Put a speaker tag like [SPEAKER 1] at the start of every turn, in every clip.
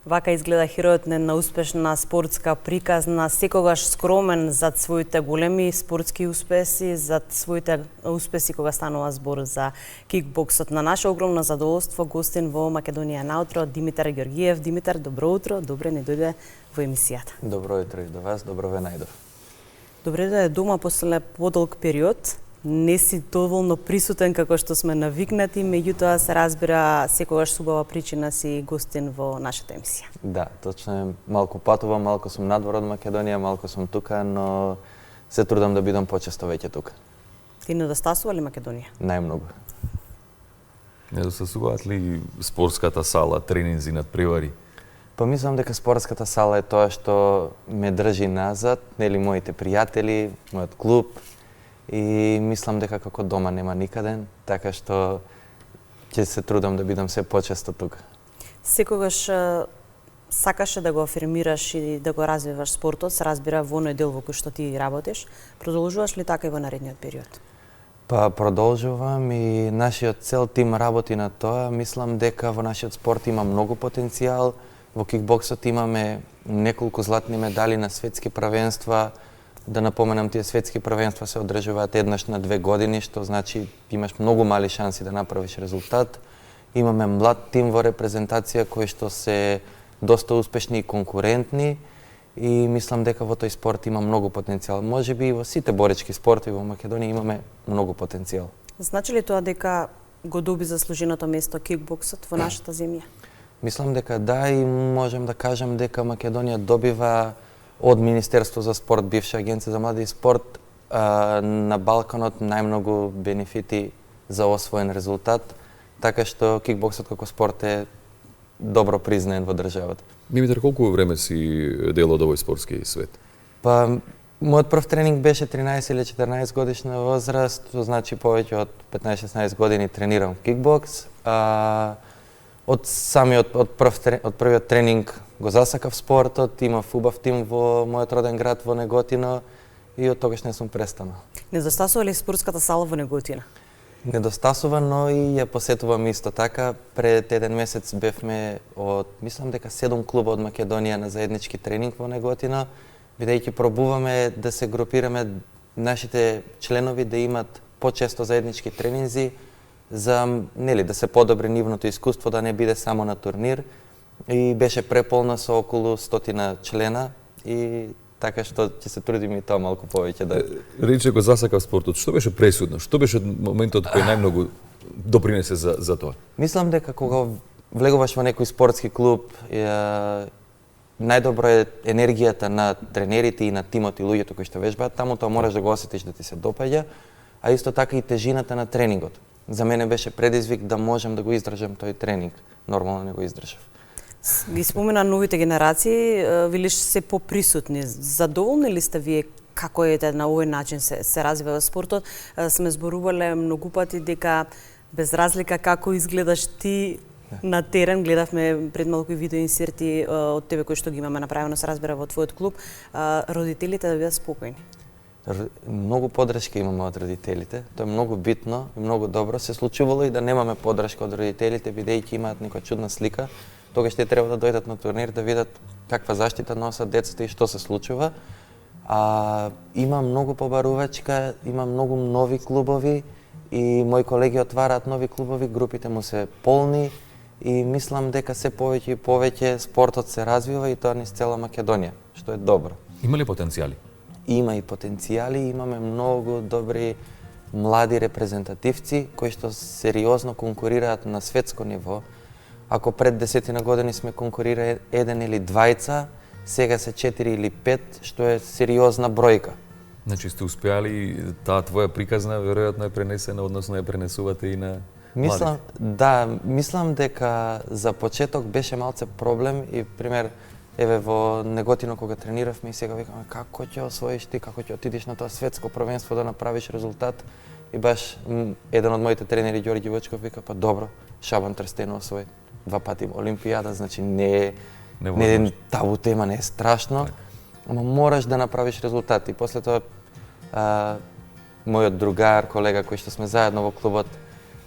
[SPEAKER 1] Вака изгледа херојот на една успешна спортска приказна, секогаш скромен зад своите големи спортски успеси, зад своите успеси кога станува збор за кикбоксот. На наше огромно задоволство гостин во Македонија наутро Димитар Георгиев. Димитар, добро утро, добре ни дојде во емисијата.
[SPEAKER 2] Добро утро и до вас, добро ве најдов.
[SPEAKER 1] Добре да е дома после подолг период. Не си доволно присутен како што сме навикнати, меѓутоа се разбира секогаш с убава причина си гостин во нашата емисија.
[SPEAKER 2] Да, точно е. Малку патувам, малку сум надвор од Македонија, малку сум тука, но се трудам да бидам почесто веќе тука.
[SPEAKER 1] Ти недостасува ли Македонија?
[SPEAKER 2] Најмногу.
[SPEAKER 3] Недостасуваат ли спортската сала, тренинзи, надпревари?
[SPEAKER 2] Па мислам дека спортската сала е тоа што ме држи назад, нели моите пријатели, мојот клуб, и мислам дека како дома нема никаде, така што ќе се трудам да бидам се почесто тука.
[SPEAKER 1] Секогаш сакаше да го афирмираш и да го развиваш спортот, се разбира во оној дел во кој што ти работиш. Продолжуваш ли така и во наредниот период?
[SPEAKER 2] Па продолжувам и нашиот цел тим работи на тоа. Мислам дека во нашиот спорт има многу потенцијал. Во кикбоксот имаме неколку златни медали на светски првенства. Да напоменам, тие светски првенства се одржуваат еднаш на 2 години, што значи имаш многу мали шанси да направиш резултат. Имаме млад тим во репрезентација кои што се доста успешни и конкурентни и мислам дека во тој спорт има многу потенцијал. Можеби и во сите борички спортови во Македонија имаме многу потенцијал.
[SPEAKER 1] Значи ли тоа дека го доби заслуженото место кикбоксот во нашата земја?
[SPEAKER 2] Мислам дека да, и можам да кажам дека Македонија добива од Министерство за спорт, бивша агенција за млади и спорт, на Балканот најмногу бенефити за освоен резултат, така што кикбоксот како спорт е добро признаен во државата.
[SPEAKER 3] Димитар, колку време си дел од овој спортски свет?
[SPEAKER 2] Па, мојот прв тренинг беше 13 или 14 годишна возраст, тоа значи повеќе од 15-16 години тренирам кикбокс. Од првиот тренинг го засакав спортот, имав убав тим во мојот роден град во Неготино и од тогаш не сум престанал.
[SPEAKER 1] Недостасува ли спортската сала во Неготино?
[SPEAKER 2] Недостасува, но и ја посетувам исто така. Пред еден месец бевме мислам дека 7 клуба од Македонија на заеднички тренинг во Неготино, бидејќи пробуваме да се групираме нашите членови да имат почесто заеднички тренинзи, за да се подобри нивното искуство, да не биде само на турнир. И беше преполна со околу 100 члена и така што ќе се трудиме и тоа малку повеќе да...
[SPEAKER 3] Рече го засакав спортот. Што беше пресудно? Што беше моментот кој најмногу допринесе за тоа?
[SPEAKER 2] Мислам дека кога влегуваш во некој спортски клуб, најдобро е енергијата на тренерите и на тимот и луѓето кои што вежбаат таму, тоа мораш да го осетиш да ти се допаѓа, а исто така и тежината на тренингот. За мене беше предизвик да можам да го издржам тој тренинг. Нормално не го издржав.
[SPEAKER 1] Ги спомена новите генерации, велиш се поприсутни. Задоволни ли сте вие како е на овој начин се развива спортот? Сме зборувале многу пати дека без разлика како изгледаш ти на терен, гледавме пред малку видео инсерти од тебе кои што ги имаме направено, се разбира во твојот клуб, родителите да бидат спокојни.
[SPEAKER 2] Многу поддршка имаме од родителите. Тоа е многу битно и многу добро. Се случувало и да немаме поддршка од родителите, бидејќи имаат некоја чудна слика. Тогаш те треба да дојдат на турнир да видат каква заштита носат децата и што се случува. Има многу побарувачка, има многу нови клубови и мои колеги отвараат нови клубови, групите му се полни и мислам дека се повеќе и повеќе спортот се развива и тоа низ цела Македонија, што е добро.
[SPEAKER 3] Има ли потенцијали?
[SPEAKER 2] Има и потенцијали, имаме многу добри млади репрезентативци кои што сериозно конкурираат на светско ниво. Ако пред 10 години сме конкурирали 1 или 2, сега се 4 или 5, што е сериозна бројка.
[SPEAKER 3] Значи сте успеали, таа твоја приказна веројатно е пренесена, односно ја пренесувате и на младите?
[SPEAKER 2] Мислам дека за почеток беше малце проблем и пример во Неготино кога трениравме и сега викаме како ќе освоиш ти, како ќе отидеш на тоа светско првенство да направиш резултат. И баш еден од моите тренери Ѓорѓи Вучков вика па добро, Шабан Трстено освои 2 пати Олимпијада, значи не е табу тема, не е страшно, ама мораш да направиш резултат. И после тоа мојот другар, колега кој што сме заедно во клубот,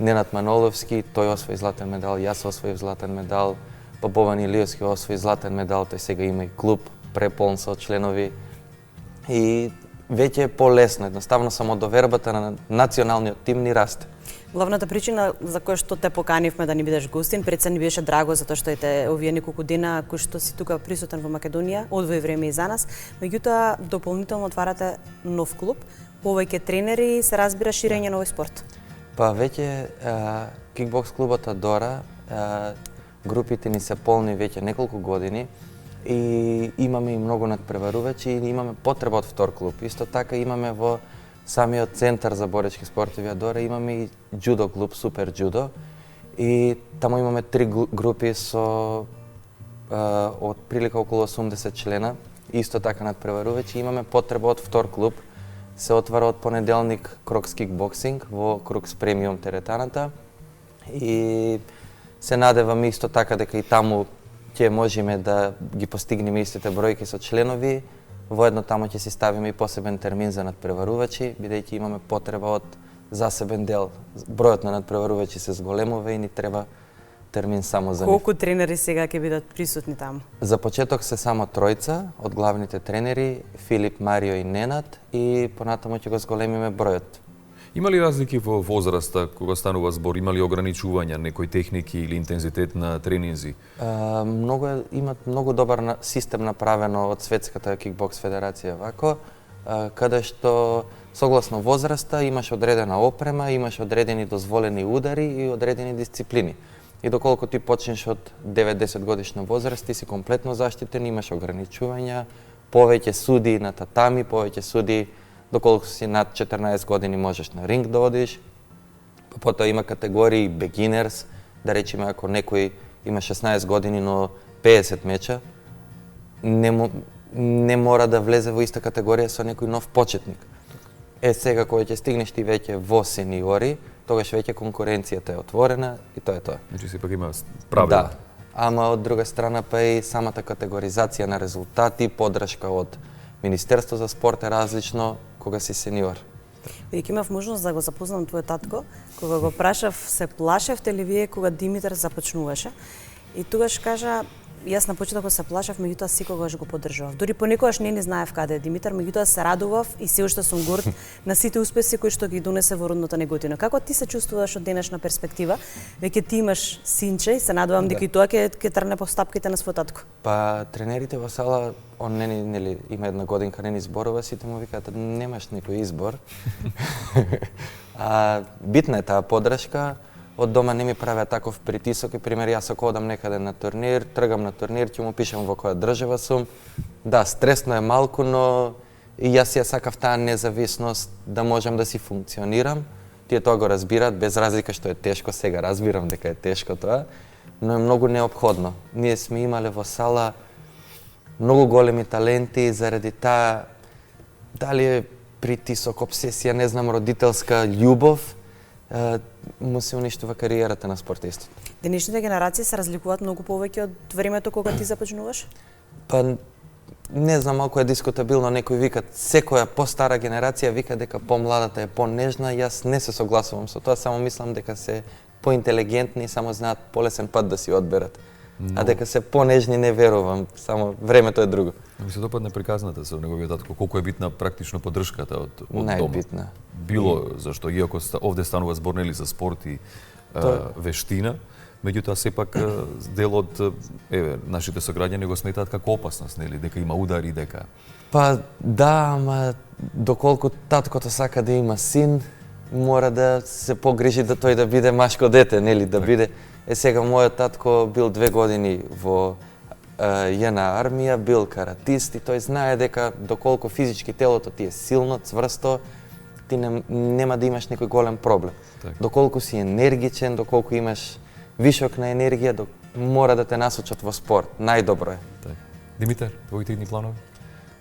[SPEAKER 2] Ненад Маноловски, тој освои златен медал, јас освоив златен медал, па Бован Илиевски освои златен медал, тој сега има и клуб преполн со членови и веќе е полесно, едноставно само довербата на националниот тим ни расте.
[SPEAKER 1] Главната причина за која што те поканивме да ни бидеш гостин, пред се ни беше драго затоа што ете овие неколку дена кои што си тука присутен во Македонија, одвои време и за нас, меѓутоа дополнително отварате нов клуб, повеќе тренери, се разбира ширење на овој спорт.
[SPEAKER 2] Па веќе кикбокс клубот Адора, групите ни се полни веќе неколку години и имаме и многу надпреварувачи и имаме потреба од втор клуб. Исто така имаме во самиот центар за боречки спортови Адора имаме и џудо клуб, супер џудо и таму имаме 3 групи со од прилика околу 80 члена. Исто така надпреварувачи имаме потреба од втор клуб. Се отвара од понеделник Крокс кикбоксинг во Крокс премиум теретаната и се надевам исто така дека и таму ќе можеме да ги постигнеме истите бројки со членови. Воедно таму ќе си ставиме и посебен термин за надпреварувачи, бидејќи имаме потреба од засебен дел. Бројот на надпреварувачи се зголемува и ни треба термин само за нив.
[SPEAKER 1] Колку тренери сега ќе бидат присутни таму?
[SPEAKER 2] За почеток се само тројца од главните тренери, Филип, Марио и Ненад, и понатаму ќе го зголемиме бројот.
[SPEAKER 3] Има ли разлики во возраста кога станува збор? Има ли ограничувања, некои техники или интензитет на тренинзи?
[SPEAKER 2] Имат многу добар систем направено од Светската кикбокс федерација вако, каде што согласно возраста имаш одредена опрема, имаш одредени дозволени удари и одредени дисциплини. И доколку ти почнеш од 9-10 годишна возраст, ти си комплетно заштитен, имаш ограничувања, повеќе суди на татами, повеќе суди доколку си над 14 години можеш на ринг да одиш. Потоа има категории beginners, да речеме ако некој има 16 години но 50 меча, не мора да влезе во иста категорија со некој нов почетник. Сега кога ќе стигнеш ти веќе во сениори, тогаш веќе конкуренцијата е отворена и тоа е тоа.
[SPEAKER 3] Значи сепак има правила.
[SPEAKER 2] Да. Ама од друга страна па и самата категоризација на резултати, поддршка од Министерство за спорт е различно кога си сениор.
[SPEAKER 1] Бидејќи имав можност да го запознам твојот татко, кога го прашав се плашевте ли вие кога Димитар започнуваше? И тогаш кажа, јас на почетокот се плашев, меѓутоа секогаш го поддржував. Дури понекогаш не знаев каде е Димитар, меѓутоа се радував и се уште сум горд на сите успеси кои што ги донесе во родната Неготино. Како ти се чувствуваш од денешна перспектива? Веќе ти имаш синче и се надевам дека и тоа ќе трне по стапките на својот татко.
[SPEAKER 2] Па тренерите во сала, он нели има една годинка не ни зборува, сите му викаат немаш никој избор. Битна е таа поддршка. Од дома не ми правеа таков притисок и пример јас ако одам некаде на турнир, тргам на турнир, ќе му пишам во која држава сум. Да, стресно е малку, но и јас ја сакав таа независност да можам да си функционирам. Тие тоа го разбираат, без разлика што е тешко, сега разбирам дека е тешко тоа, но е многу неопходно. Ние сме имале во сала многу големи таленти заради таа дали е притисок, обсесија, не знам, родителска љубов, му се уништува кариерата на спортистот.
[SPEAKER 1] Денешните генерации се разликуваат многу повеќе од времето кога ти започнуваш?
[SPEAKER 2] Па не знам, малку е дискутабилно, некои викат секоја постара генерација вика дека помладата е понежна, јас не се согласувам со тоа, само мислам дека се поинтелигентни и само знаат полесен пат да си одберат. А дека се понежни не верувам, само времето е друго.
[SPEAKER 3] Ми се допадне приказната со неговиот татко, колку е битна практично поддршката од дома.
[SPEAKER 2] Најбитна.
[SPEAKER 3] Било зашто иако овде станува збор нели за спорт и вештина, меѓутоа сепак дел од нашите сограѓани го сметаат како опасност, нели, дека има удари, дека
[SPEAKER 2] Па да, ама доколку таткото сака да има син, мора да се погрижи да тој да биде машко дете, нели, да биде. Сега мојот татко бил 2 години во јена армија, бил каратист и тој знае дека доколку физички телото ти е силно, цврсто, ти нема да имаш некој голем проблем.
[SPEAKER 3] Так.
[SPEAKER 2] Доколку си енергичен, доколку имаш вишок на енергија, мора да те насочат во спорт. Најдобро е.
[SPEAKER 3] Так. Димитар, твоите идни планови?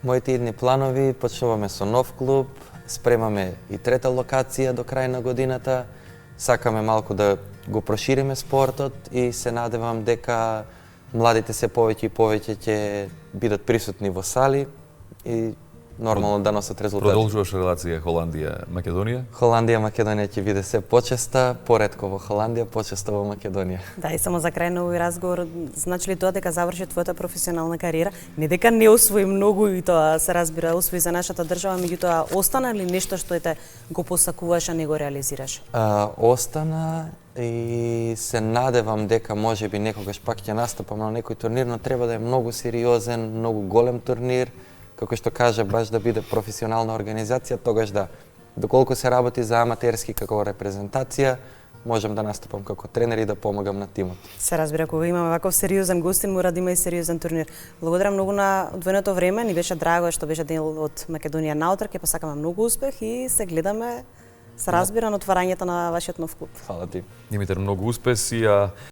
[SPEAKER 2] Моите идни планови, почнуваме со нов клуб, спремаме и трета локација до крај на годината. Сакаме малку да го прошириме спортот и се надевам дека младите се повеќе и повеќе ќе бидат присутни во сали и нормално да носат резултати.
[SPEAKER 3] Продолжуваш релација Холандија-Македонија?
[SPEAKER 2] Холандија-Македонија ќе биде се почеста, поретко во Холандија, почесто во Македонија.
[SPEAKER 1] Да, и само за крај на овој разговор, значи ли тоа дека заврши твојата професионална кариера? Не дека не освои многу и тоа се разбира, освои за нашата држава, меѓутоа остана ли нешто што те го посакуваш, а не го реализираш?
[SPEAKER 2] Остана и се надевам дека можеби некогаш пак ќе настапам на некој турнир, но треба да е многу сериозен, многу голем турнир, како што кажа, баш да биде професионална организација, тогаш да, доколку се работи за аматерски како репрезентација, можам да настапам како тренер и да помагам на тимот.
[SPEAKER 1] Се разбира, кога имаме ваков сериозен гостин, мора да има и сериозен турнир. Благодарам многу на одвоеното време, ни беше драго што беше дел од Македонија наутар, ќе посакаме многу успех и се гледаме, се разбира, на отварањето на вашиот нов клуб.
[SPEAKER 2] Фала ти.
[SPEAKER 3] Димитар, многу успеси,